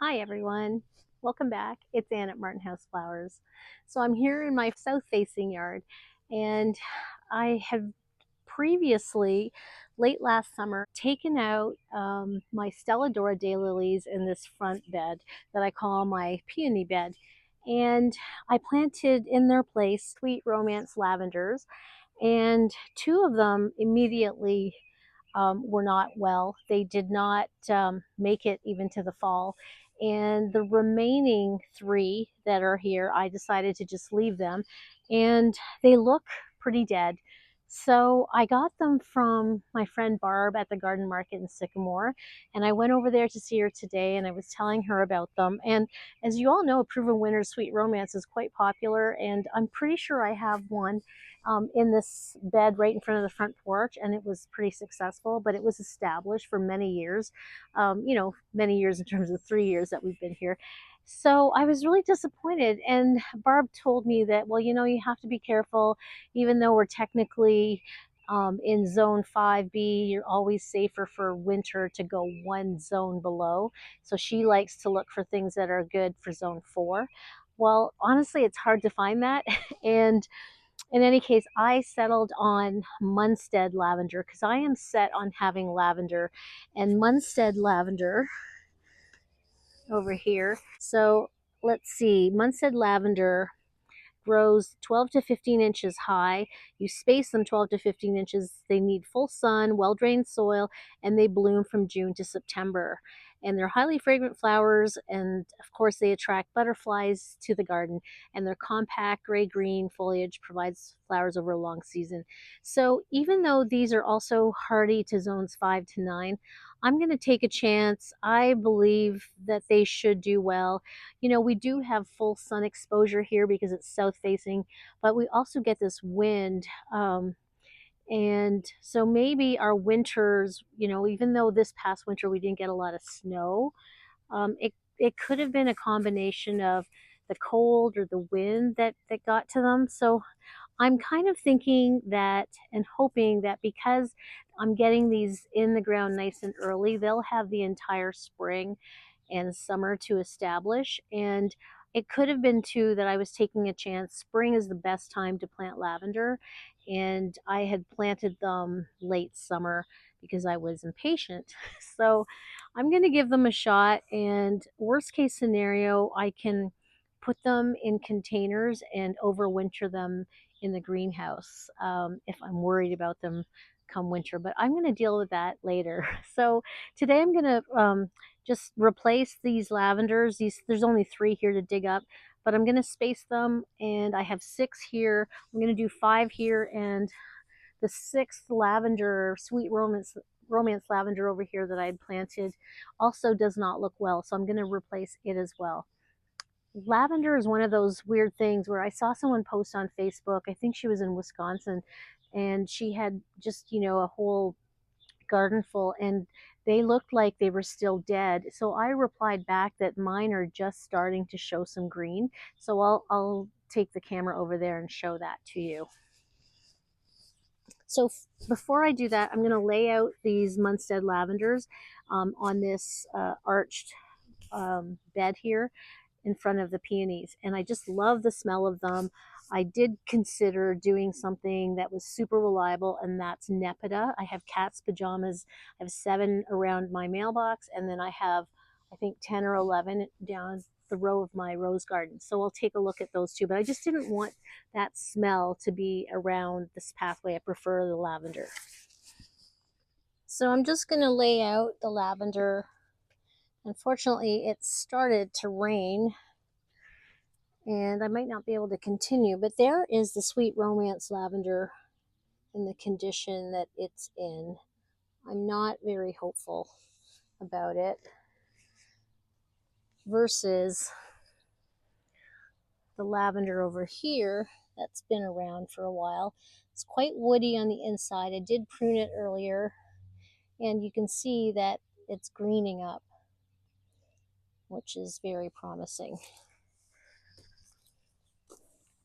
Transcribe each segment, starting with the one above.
Hi everyone, welcome back. It's Ann at Martin House Flowers. So I'm here in my south facing yard, and I have previously, late last summer, taken out my Stelladora daylilies in this front bed that I call my peony bed. And I planted in their place sweet romance lavenders, and two of them immediately were not well. They did not make it even to the fall. And the remaining three that are here, I decided to just leave them. And they look pretty dead. So I got them from my friend Barb at the garden market in Sycamore. And I went over there to see her today, and I was telling her about them. And as you all know, Proven Winner's Sweet Romance is quite popular. And I'm pretty sure I have one in this bed right in front of the front porch, and it was pretty successful, but it was established for many years, many years in terms of 3 years that we've been here. So I was really disappointed, and Barb told me that, well, you have to be careful, even though we're technically in zone 5B, you're always safer for winter to go one zone below. So she likes to look for things that are good for zone 4. Well, honestly, it's hard to find that. And in any case, I settled on Munstead Lavender because I am set on having lavender, and Munstead Lavender over here. So let's see, Munstead Lavender grows 12 to 15 inches high. You space them 12 to 15 inches. They need full sun, well-drained soil, and they bloom from June to September. And they're highly fragrant flowers, and of course they attract butterflies to the garden, and their compact gray-green foliage provides flowers over a long season. So even though these are also hardy to zones 5 to 9, I'm going to take a chance. I believe that they should do well. We do have full sun exposure here because it's south facing, but we also get this wind. And so maybe our winters, even though this past winter we didn't get a lot of snow, it could have been a combination of the cold or the wind that got to them. So I'm kind of thinking that and hoping that because I'm getting these in the ground nice and early, they'll have the entire spring and summer to establish. And it could have been too that I was taking a chance. Spring is the best time to plant lavender, and I had planted them late summer because I was impatient. So I'm going to give them a shot, and worst case scenario, I can put them in containers and overwinter them in the greenhouse if I'm worried about them come winter, but I'm going to deal with that later. So today I'm going to just replace these lavenders. There's only 3 here to dig up, but I'm going to space them, and I have 6 here. I'm going to do 5 here, and the 6th lavender, sweet romance lavender over here that I had planted also does not look well, so I'm going to replace it as well. Lavender is one of those weird things where I saw someone post on Facebook. I think she was in Wisconsin, and she had just, a whole garden full, and they looked like they were still dead. So I replied back that mine are just starting to show some green. So I'll take the camera over there and show that to you. So before I do that, I'm going to lay out these Munstead lavenders on this arched bed here in front of the peonies, and I just love the smell of them. I did consider doing something that was super reliable, and that's Nepeta. I have cat's pajamas. I have 7 around my mailbox, and then I have, I think, 10 or 11 down the row of my rose garden. So I'll take a look at those too, but I just didn't want that smell to be around this pathway. I prefer the lavender. So I'm just going to lay out the lavender. Unfortunately, it started to rain, and I might not be able to continue, but there is the sweet romance lavender in the condition that it's in. I'm not very hopeful about it versus the lavender over here that's been around for a while. It's quite woody on the inside. I did prune it earlier, and you can see that it's greening up, which is very promising,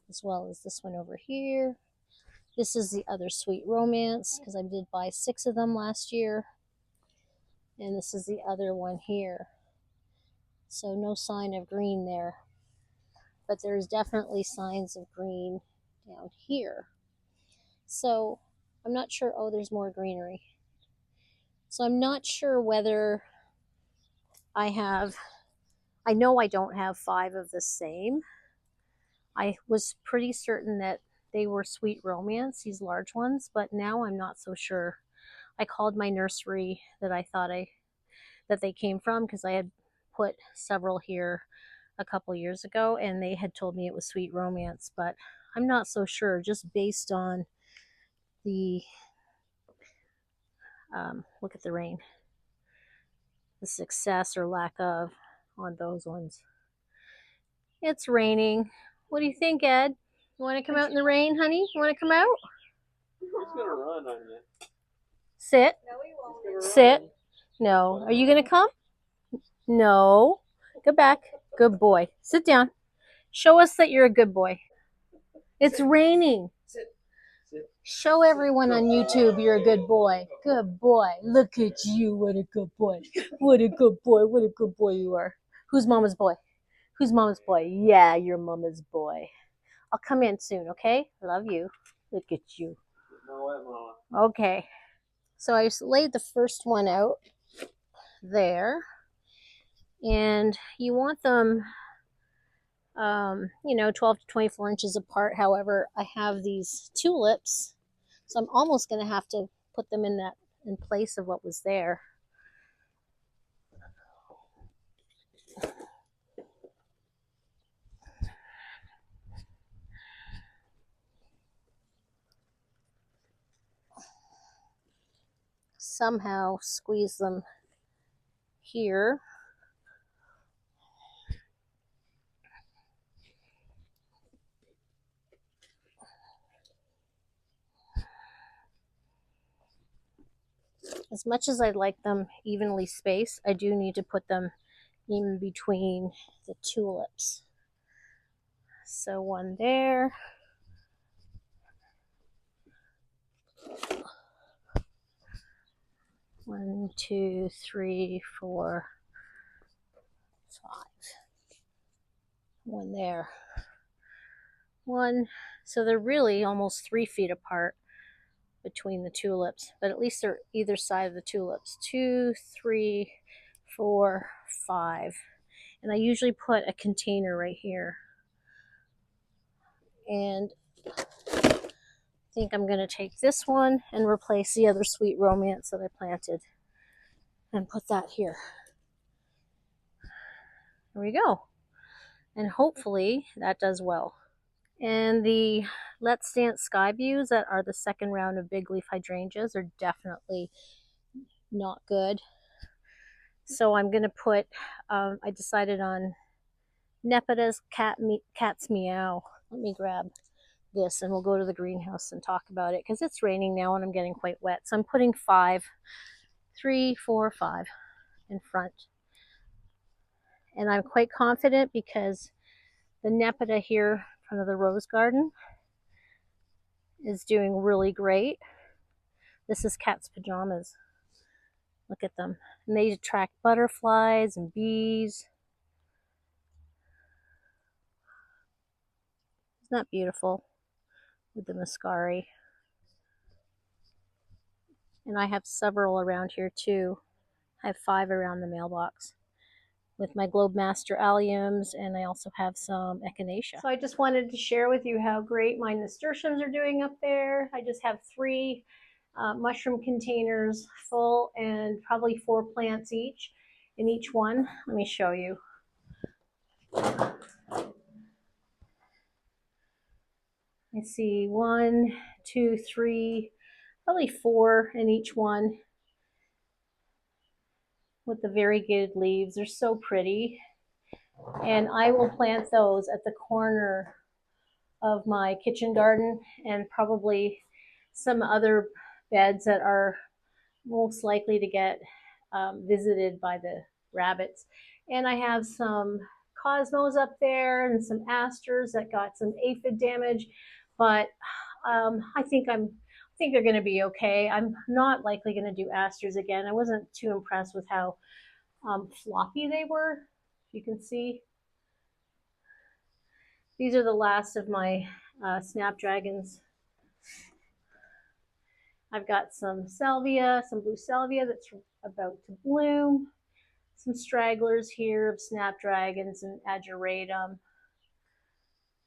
as well as this one over here. This is the other sweet romance because I did buy 6 of them last year. And this is the other one here. So no sign of green there. But there's definitely signs of green down here. So I'm not sure. Oh, there's more greenery. So I'm not sure whether I know I don't have 5 of the same. I was pretty certain that they were Sweet Romance, these large ones, but now I'm not so sure. I called my nursery that I thought that they came from, because I had put several here a couple years ago and they had told me it was Sweet Romance, but I'm not so sure just based on the look at the rain, the success or lack of on those ones. It's raining. What do you think, Ed? You want to come out in the rain, honey? You want to come out? He's gonna run on you. Sit. No, he won't. Sit. No. Are you gonna come? No. Go back. Good boy. Sit down. Show us that you're a good boy. It's raining. Sit. Show everyone on YouTube you're a good boy. Good boy. Look at you. What a good boy. What a good boy. What a good boy you are. Who's mama's boy? Who's mama's boy? Yeah, you're mama's boy. I'll come in soon, okay? Love you. Look at you. Okay. So I laid the first one out there. And you want them, 12 to 24 inches apart. However, I have these tulips, so I'm almost going to have to put them in place of what was there. Somehow squeeze them here. As much as I'd like them evenly spaced, I do need to put them in between the tulips. So one there. One, two, three, 4, 5. One there. One. So they're really almost 3 feet apart between the tulips, but at least they're either side of the tulips. 2, 3, 4, 5. And I usually put a container right here. And I think I'm going to take this one and replace the other Sweet Romance that I planted and put that here. There we go. And hopefully that does well. And the Let's Dance Sky Views that are the second round of big leaf hydrangeas are definitely not good. So I'm going to put, I decided on Nepeta's Cat's Meow. Let me grab this and we'll go to the greenhouse and talk about it because it's raining now and I'm getting quite wet. So I'm putting 5, 3, 4, 5 in front. And I'm quite confident because the Nepeta here in front of the rose garden is doing really great. This is Cat's Pajamas. Look at them. And they attract butterflies and bees. Isn't that beautiful? With the muscari. And I have several around here too. I have 5 around the mailbox with my Globe Master alliums, and I also have some echinacea. So I just wanted to share with you how great my nasturtiums are doing up there. I just have 3 mushroom containers full and probably 4 plants each in each one. Let me show you. I see 1, 2, 3, probably 4 in each one with the variegated leaves. They're so pretty. And I will plant those at the corner of my kitchen garden and probably some other beds that are most likely to get visited by the rabbits. And I have some cosmos up there and some asters that got some aphid damage, but I think they're going to be okay. I'm not likely going to do asters again. I wasn't too impressed with how floppy they were. You can see these are the last of my snapdragons. I've got some salvia, some blue salvia that's about to bloom, some stragglers here of snapdragons and ageratum,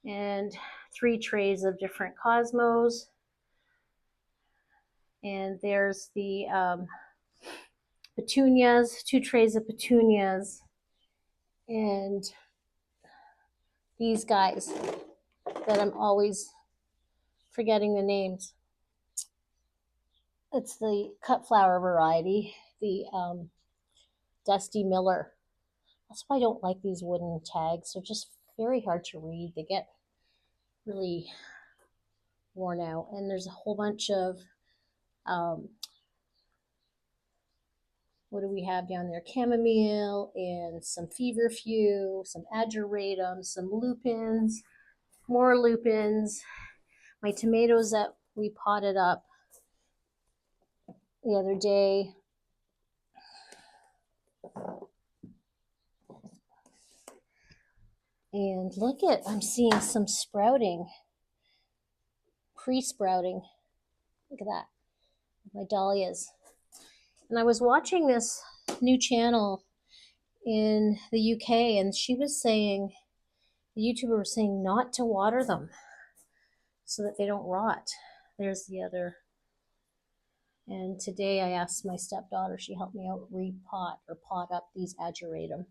and 3 trays of different cosmos. And there's the petunias, 2 trays of petunias, and these guys that I'm always forgetting the names. It's the cut flower variety, the Dusty Miller. That's why I don't like these wooden tags. They're just very hard to read. They get really worn out. And there's a whole bunch of, what do we have down there? Chamomile and some feverfew, some ageratum, some lupins, more lupins. My tomatoes that we potted up the other day. And look at, I'm seeing some sprouting, pre-sprouting. Look at that, my dahlias. And I was watching this new channel in the UK, and she was saying, the YouTuber was saying not to water them so that they don't rot. There's the other. And today I asked my stepdaughter, she helped me out repot or pot up these ageratum.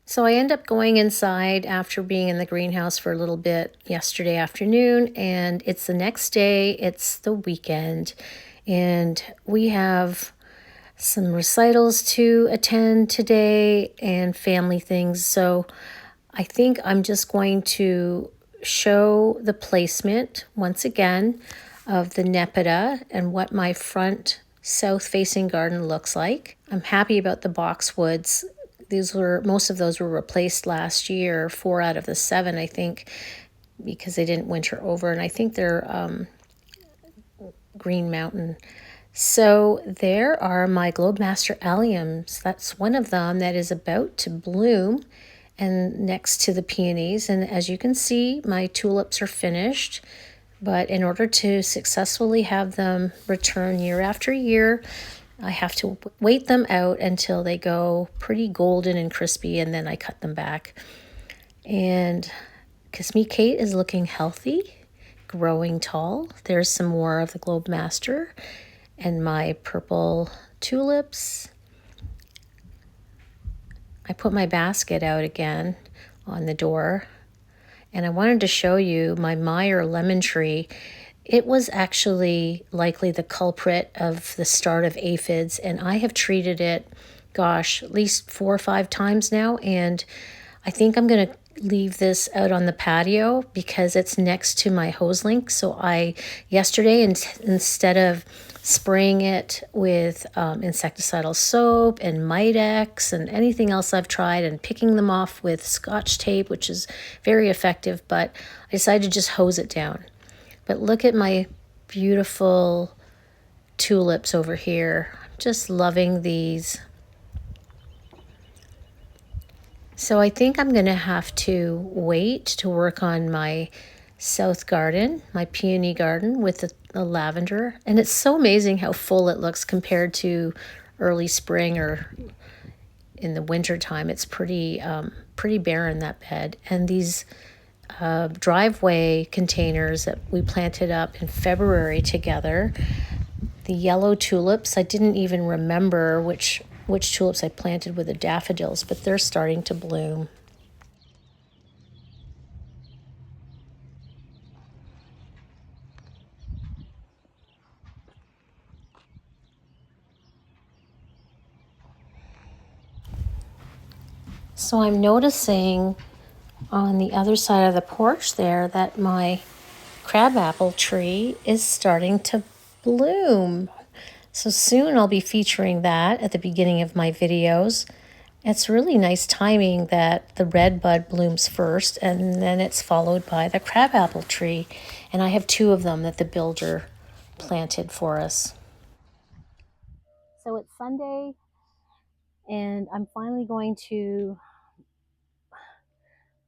So I end up going inside after being in the greenhouse for a little bit yesterday afternoon, and it's the next day, it's the weekend, and we have some recitals to attend today and family things. So I think I'm just going to show the placement once again of the Nepeta and what my front south-facing garden looks like. I'm happy about the boxwoods. Most of those were replaced last year, 4 out of the 7, I think, because they didn't winter over, and I think they're Green Mountain. So there are my Globemaster alliums. That's one of them that is about to bloom, and next to the peonies. And as you can see, my tulips are finished. But in order to successfully have them return year after year, I have to wait them out until they go pretty golden and crispy, and then I cut them back. And Kiss Me Kate is looking healthy, growing tall. There's some more of the Globemaster and my purple tulips. I put my basket out again on the door, and I wanted to show you my Meyer lemon tree. It was actually likely the culprit of the start of aphids, and I have treated it, gosh, at least 4 or 5 times now, and I think I'm going to leave this out on the patio because it's next to my hose link. So yesterday, instead of spraying it with insecticidal soap and Mitex and anything else I've tried, and picking them off with Scotch tape, which is very effective, but I decided to just hose it down. But look at my beautiful tulips over here. I'm just loving these. So I think I'm going to have to wait to work on my south garden, my peony garden with the lavender. And it's so amazing how full it looks compared to early spring or in the winter time. It's pretty barren, that bed. And these driveway containers that we planted up in February together, the yellow tulips, I didn't even remember which tulips I planted with the daffodils, but they're starting to bloom. So I'm noticing on the other side of the porch there that my crabapple tree is starting to bloom. So soon I'll be featuring that at the beginning of my videos. It's really nice timing that the red bud blooms first, and then it's followed by the crabapple tree. And I have 2 of them that the builder planted for us. So it's Sunday, and I'm finally going to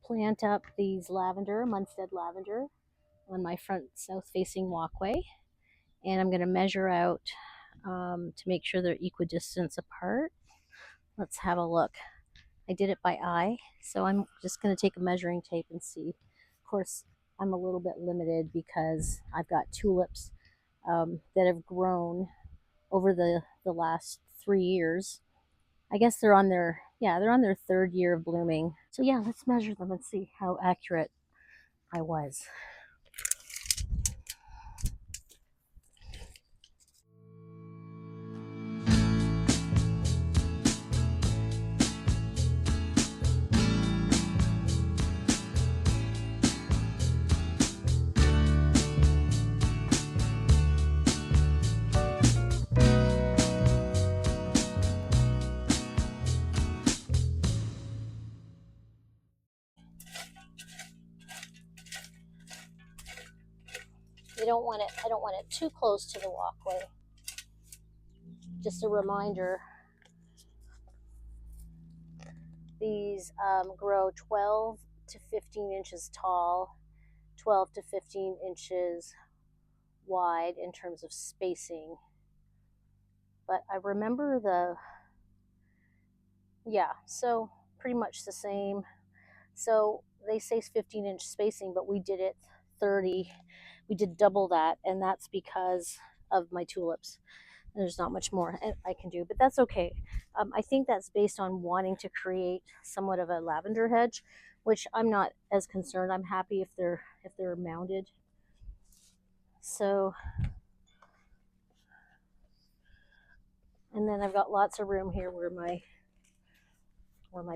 plant up these Munstead lavender, on my front south facing walkway. And I'm going to measure out to make sure they're equidistant apart. Let's have a look. I did it by eye, so I'm just going to take a measuring tape and see. Of course, I'm a little bit limited because I've got tulips that have grown over the last 3 years. I guess they're on their third year of blooming. So yeah, let's measure them and see how accurate I was. I don't want it too close to the walkway. Just a reminder, these grow 12 to 15 inches tall, 12 to 15 inches wide in terms of spacing. But I remember so pretty much the same. So they say 15-inch spacing, but we did it 30. We did double that, and that's because of my tulips. There's not much more I can do, but that's okay. I think that's based on wanting to create somewhat of a lavender hedge, which I'm not as concerned. I'm happy if they're mounded. So, and then I've got lots of room here where my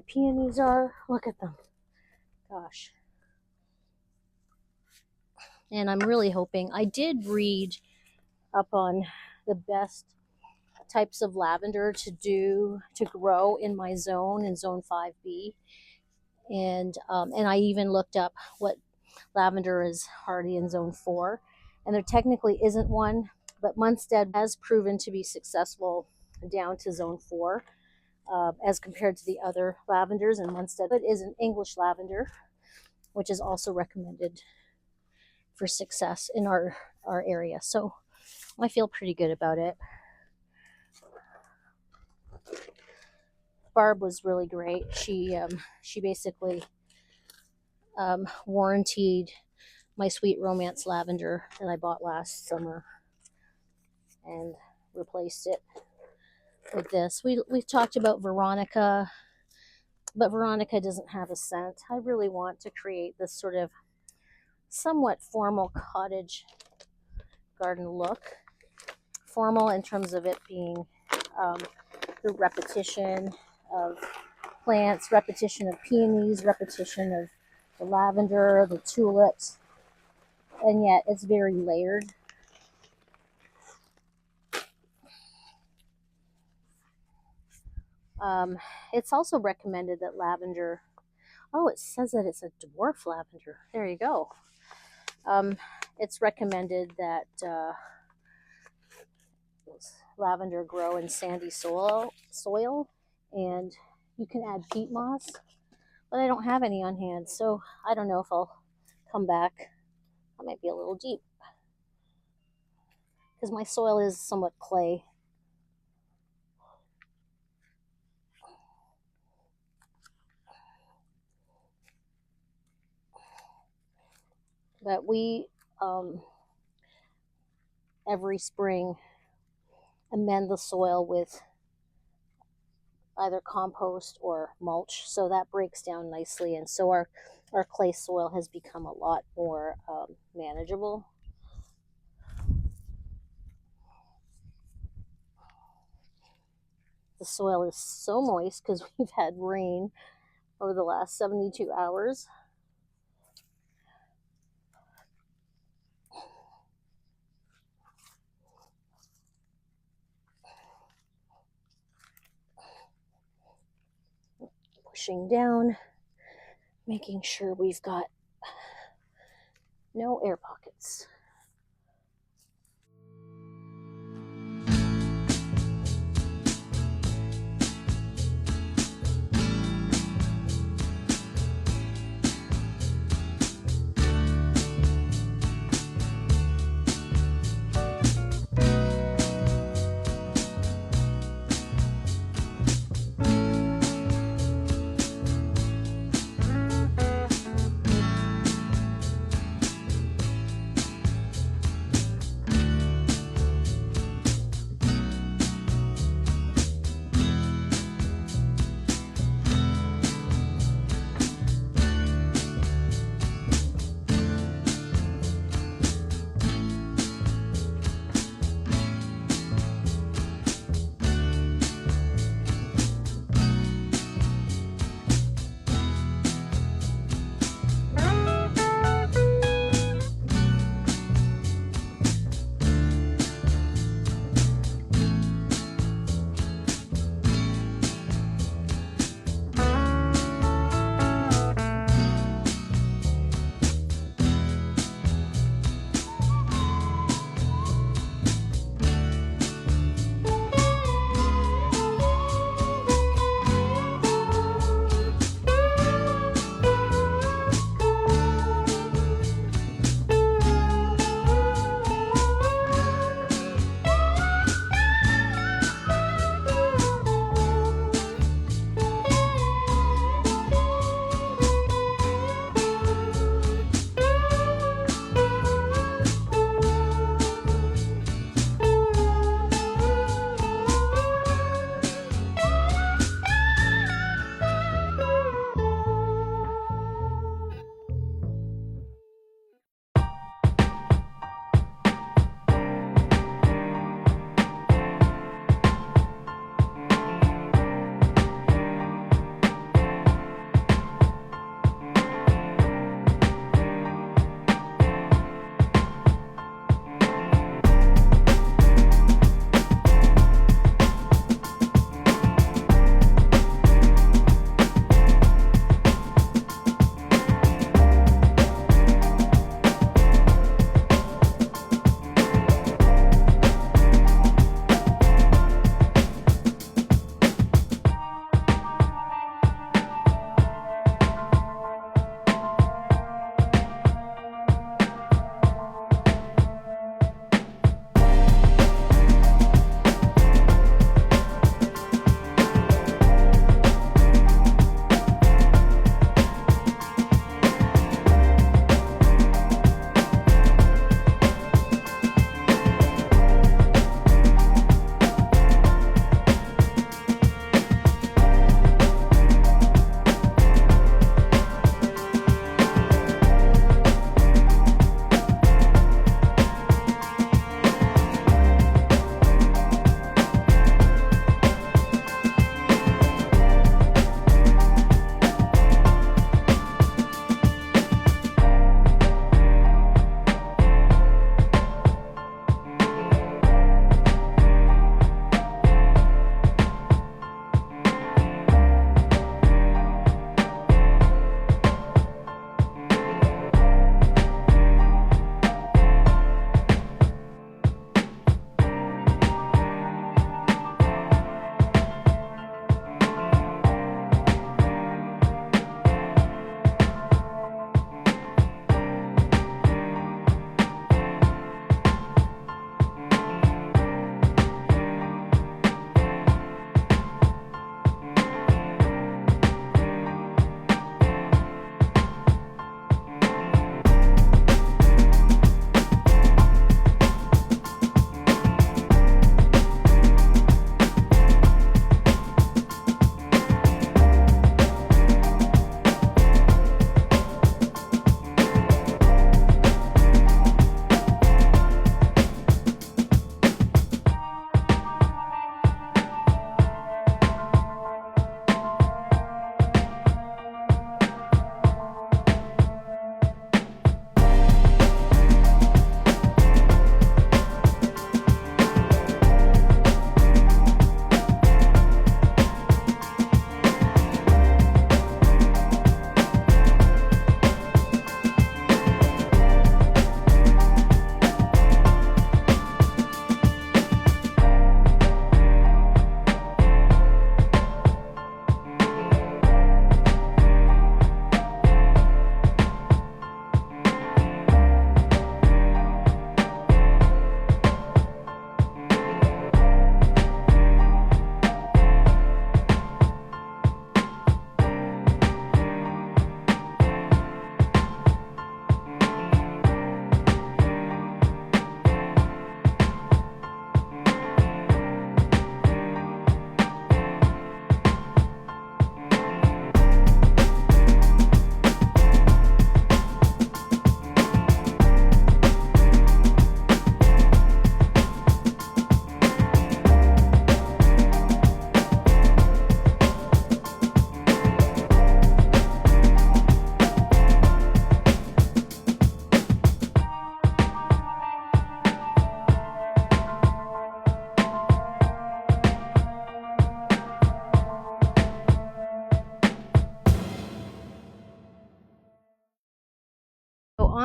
peonies are. Look at them. Gosh. And I'm really hoping, I did read up on the best types of lavender to grow in my zone, in zone 5B. And I even looked up what lavender is hardy in zone 4. And there technically isn't one, but Munstead has proven to be successful down to zone 4. As compared to the other lavenders in Munstead. It is an English lavender, which is also recommended for success in our area. So I feel pretty good about it. Barb was really great. She basically warranted my Sweet Romance lavender that I bought last summer and replaced it with this. We've talked about Veronica, but Veronica doesn't have a scent. I really want to create this sort of somewhat formal cottage garden look. Formal in terms of it being the repetition of plants, repetition of peonies, repetition of the lavender, the tulips, and yet it's very layered. It's also recommended that lavender, it says that it's a dwarf lavender. There you go. It's recommended that lavender grow in sandy soil, and you can add peat moss, but I don't have any on hand, so I don't know if I'll come back. I might be a little deep because my soil is somewhat clay. But we every spring amend the soil with either compost or mulch, so that breaks down nicely, and so our clay soil has become a lot more manageable. The soil is so moist because we've had rain over the last 72 hours. Pushing down, making sure we've got no air pockets.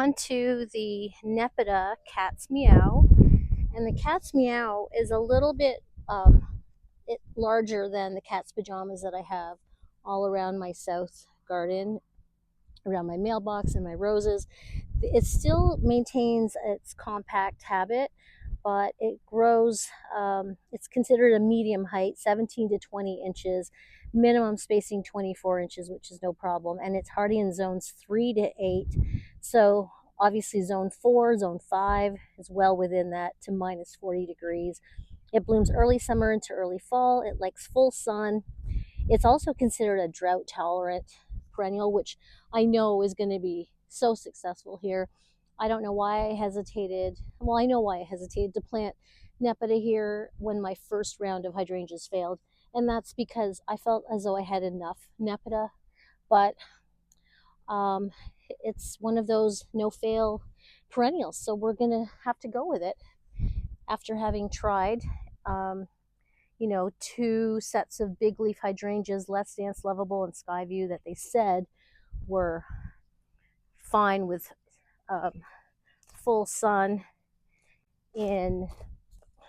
on to the Nepeta Cat's Meow, and the Cat's Meow is a little bit larger than the cat's pajamas that I have all around my south garden, around my mailbox and my roses. It still maintains its compact habit, but it grows. It's considered a medium height, 17 to 20 inches, minimum spacing 24 inches, which is no problem. And it's hardy in zones 3 to 8. So obviously zone 4, zone 5 is well within that to minus 40 degrees. It blooms early summer into early fall. It likes full sun. It's also considered a drought tolerant perennial, which I know is going to be so successful here. I don't know why I hesitated. Well, I know why I hesitated to plant Nepeta here when my first round of hydrangeas failed. And that's because I felt as though I had enough Nepeta, but it's one of those no-fail perennials. So we're going to have to go with it after having tried two sets of big leaf hydrangeas, Let's Dance, Lovable, and Skyview that they said were fine with full sun in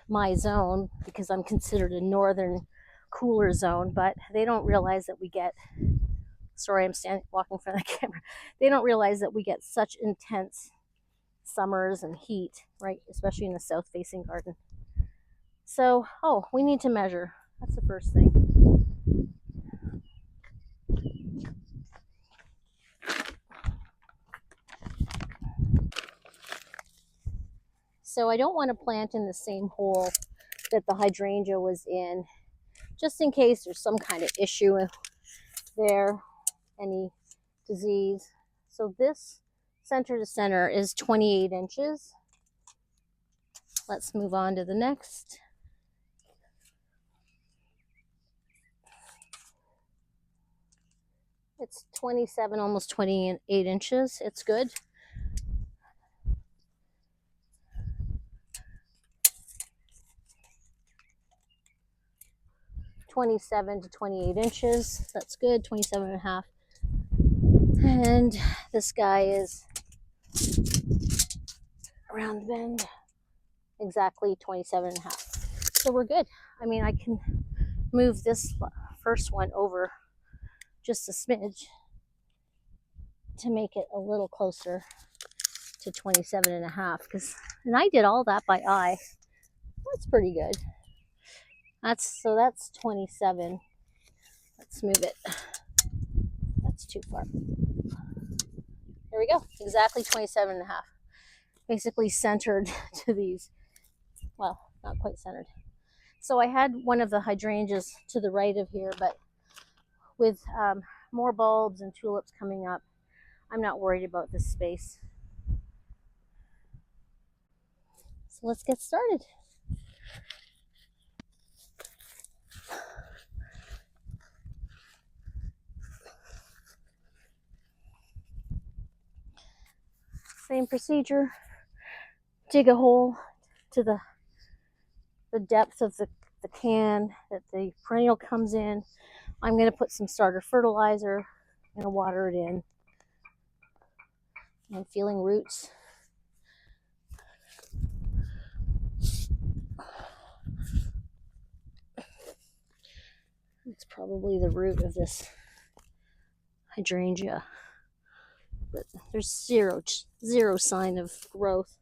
my zone because I'm considered a northern cooler zone, but they don't realize that we get, sorry, I'm walking in front of the camera. They don't realize that we get such intense summers and heat, right? Especially in the south facing garden. So, we need to measure. That's the first thing. So I don't want to plant in the same hole that the hydrangea was in, just in case there's some kind of issue there, any disease. So this center to center is 28 inches. Let's move on to the next. It's 27, almost 28 inches. It's good. (27 to 28 inches). That's good. 27 and a half. And this guy is around the bend, exactly 27 and a half. So we're good. I mean, I can move this first one over just a smidge to make it a little closer to 27 and a half, and I did all that by eye. That's pretty good. That's 27. Let's move it. That's too far. There we go. Exactly 27 and a half. Basically centered to these. Well, not quite centered. So I had one of the hydrangeas to the right of here, but with more bulbs and tulips coming up, I'm not worried about this space. So let's get started. Same procedure. Dig a hole to the depth of the can that the perennial comes in. I'm going to put some starter fertilizer. I'm going to water it in. I'm feeling roots. It's probably the root of this hydrangea, but there's zero sign of growth.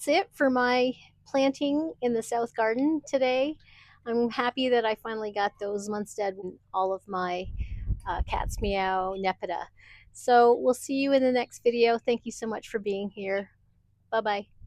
that's it for my planting in the south garden today. I'm happy that I finally got those Munstead all of my cats Meow Nepeta. So we'll see you in the next video. Thank you so much for being here. Bye bye.